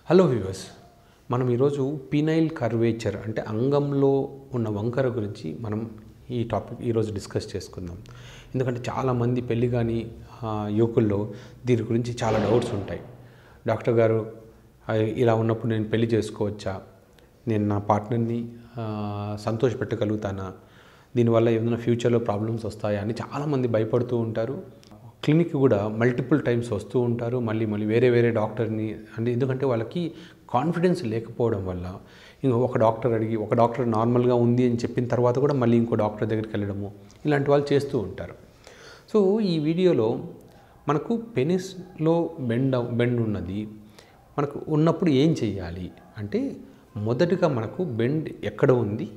Hello viewers, మనం ఈరోజు penile curvature అంటే అంగంలో ఉన్న వంకర గురించి మనం ఈ టాపిక్ ఈరోజు డిస్కస్ చేసుకుందాం. ఎందుకంటే చాలామంది పెళ్ళి కాని యువకుల్లో దీని గురించి చాలా డౌట్స్ ఉంటాయి. డాక్టర్ గారు, ఇలా ఉన్నప్పుడు నేను పెళ్లి చేసుకోవచ్చా? నేను నా పార్ట్నర్ని సంతోషపెట్టగలుగుతానా? దీనివల్ల ఏమైనా ఫ్యూచర్లో ప్రాబ్లమ్స్ వస్తాయా అని చాలామంది భయపడుతూ ఉంటారు. క్లినిక్ కూడా మల్టిపుల్ టైమ్స్ వస్తూ ఉంటారు. మళ్ళీ వేరే డాక్టర్ని అంటే ఎందుకంటే వాళ్ళకి కాన్ఫిడెన్స్ లేకపోవడం వల్ల ఒక డాక్టర్ అడిగి ఒక డాక్టర్ నార్మల్గా ఉంది అని చెప్పిన తర్వాత కూడా మళ్ళీ ఇంకో డాక్టర్ దగ్గరికి వెళ్ళడము ఇలాంటి వాళ్ళు చేస్తూ ఉంటారు. సో ఈ వీడియోలో మనకు పెనిస్లో బెండ్ ఉన్నది, మనకు ఉన్నప్పుడు ఏం చేయాలి అంటే మొదటిగా మనకు బెండ్ ఎక్కడ ఉంది,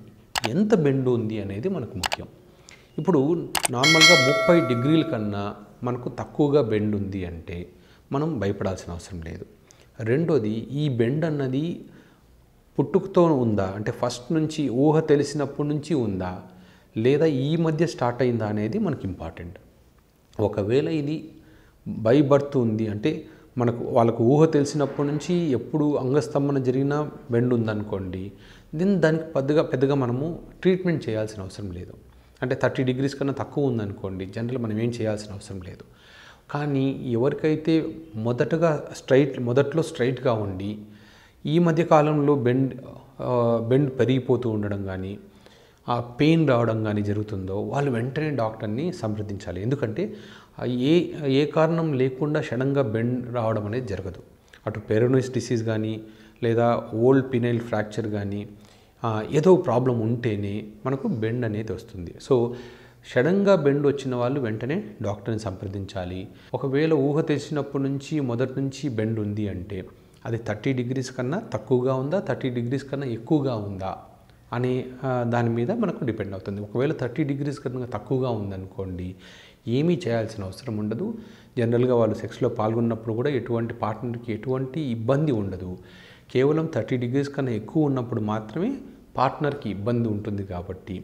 ఎంత బెండ్ ఉంది అనేది మనకు ముఖ్యం. ఇప్పుడు నార్మల్గా 30 డిగ్రీల కన్నా మనకు తక్కువగా బెండ్ ఉంది అంటే మనం భయపడాల్సిన అవసరం లేదు. రెండోది, ఈ బెండ్ అన్నది పుట్టుకతో ఉందా అంటే ఫస్ట్ నుంచి ఊహ తెలిసినప్పటి నుంచి ఉందా లేదా ఈ మధ్య స్టార్ట్ అయిందా అనేది మనకి ఇంపార్టెంట్. ఒకవేళ ఇది బై బర్త్ ఉంది అంటే వాళ్ళకు ఊహ తెలిసినప్పటి నుంచి ఎప్పుడు అంగస్తంభన జరిగిన బెండ్ ఉందనుకోండి, దానికి పెద్దగా మనము ట్రీట్మెంట్ చేయాల్సిన అవసరం లేదు. అంటే 30 డిగ్రీస్ కన్నా తక్కువ ఉందనుకోండి, జనరల్ మనం ఏం చేయాల్సిన అవసరం లేదు. కానీ ఎవరికైతే మొదట్లో స్ట్రైట్గా ఉండి ఈ మధ్య కాలంలో బెండ్ పెరిగిపోతూ ఉండడం కానీ పెయిన్ రావడం కానీ జరుగుతుందో వాళ్ళు వెంటనే డాక్టర్ని సంప్రదించాలి. ఎందుకంటే ఏ కారణం లేకుండా సడన్గా బెండ్ రావడం అనేది జరగదు. అటు పెరోనిస్ డిసీజ్ కానీ లేదా ఓల్డ్ పినైల్ ఫ్రాక్చర్ కానీ ఏదో ప్రాబ్లం ఉంటేనే మనకు బెండ్ అనేది వస్తుంది. సో సడన్గా బెండ్ వచ్చిన వాళ్ళు వెంటనే డాక్టర్ని సంప్రదించాలి. ఒకవేళ ఊహ తెలిసినప్పటి నుంచి మొదటి నుంచి బెండ్ ఉంది అంటే అది 30 డిగ్రీస్ కన్నా తక్కువగా ఉందా, 30 డిగ్రీస్ కన్నా ఎక్కువగా ఉందా అనే దాని మీద మనకు డిపెండ్ అవుతుంది. ఒకవేళ 30 డిగ్రీస్ కన్నా తక్కువగా ఉందనుకోండి, ఏమీ చేయాల్సిన అవసరం ఉండదు. జనరల్గా వాళ్ళు సెక్స్లో పాల్గొన్నప్పుడు కూడా ఎటువంటి పార్ట్నర్కి ఎటువంటి ఇబ్బంది ఉండదు. కేవలం 30 డిగ్రీస్ కన్నా ఎక్కువ ఉన్నప్పుడు మాత్రమే పార్ట్నర్కి ఇబ్బంది ఉంటుంది. కాబట్టి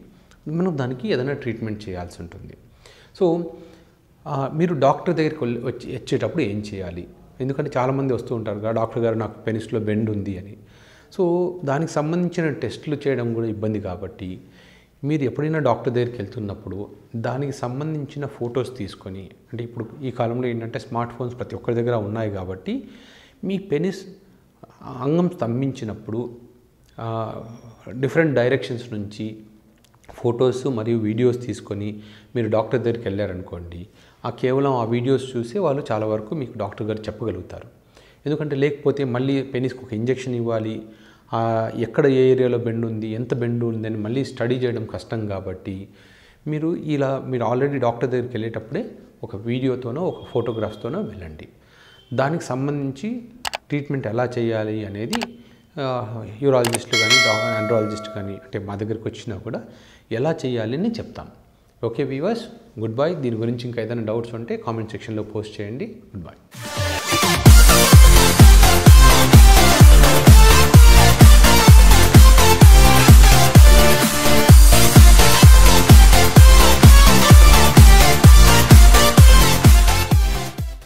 మనం దానికి ఏదైనా ట్రీట్మెంట్ చేయాల్సి ఉంటుంది. సో మీరు డాక్టర్ దగ్గరికి వచ్చేటప్పుడు ఏం చేయాలి? ఎందుకంటే చాలామంది వస్తూ ఉంటారు కదా, డాక్టర్ గారు నాకు పెనిస్లో బెండ్ ఉంది అని. సో దానికి సంబంధించిన టెస్టులు చేయడం కూడా ఇబ్బంది. కాబట్టి మీరు ఎప్పుడైనా డాక్టర్ దగ్గరికి వెళ్తున్నప్పుడు దానికి సంబంధించిన ఫొటోస్ తీసుకొని, అంటే ఇప్పుడు ఈ కాలంలో ఏంటంటే స్మార్ట్ ఫోన్స్ ప్రతి ఒక్కరి దగ్గర ఉన్నాయి కాబట్టి మీ పెనిస్ అంగం స్తంభించినప్పుడు డిఫరెంట్ డైరెక్షన్స్ నుంచి ఫొటోస్ మరియు వీడియోస్ తీసుకొని మీరు డాక్టర్ దగ్గరికి వెళ్ళారనుకోండి, కేవలం ఆ వీడియోస్ చూసి వాళ్ళు చాలా వరకు మీకు డాక్టర్ గారు చెప్పగలుగుతారు. ఎందుకంటే లేకపోతే మళ్ళీ పెనిస్కి ఒక ఇంజెక్షన్ ఇవ్వాలి, ఎక్కడ ఏ ఏరియాలో బెండ్ ఉంది, ఎంత బెండ్ ఉందని మళ్ళీ స్టడీ చేయడం కష్టం. కాబట్టి మీరు ఆల్రెడీ డాక్టర్ దగ్గరికి వెళ్ళేటప్పుడే ఒక వీడియోతోనో ఒక ఫోటోగ్రాఫ్స్తోనో వెళ్ళండి. దానికి సంబంధించి ట్రీట్మెంట్ ఎలా చేయాలి అనేది యూరాలజిస్టులు కానీ ఆండ్రాలజిస్ట్ కానీ అంటే మా దగ్గరికి వచ్చినా కూడా ఎలా చేయాలి అని చెప్తాం. Okay viewers, good bye. దీని గురించి ఇంకా ఏదైనా డౌట్స్ ఉంటే కామెంట్ సెక్షన్లో పోస్ట్ చేయండి. Good bye.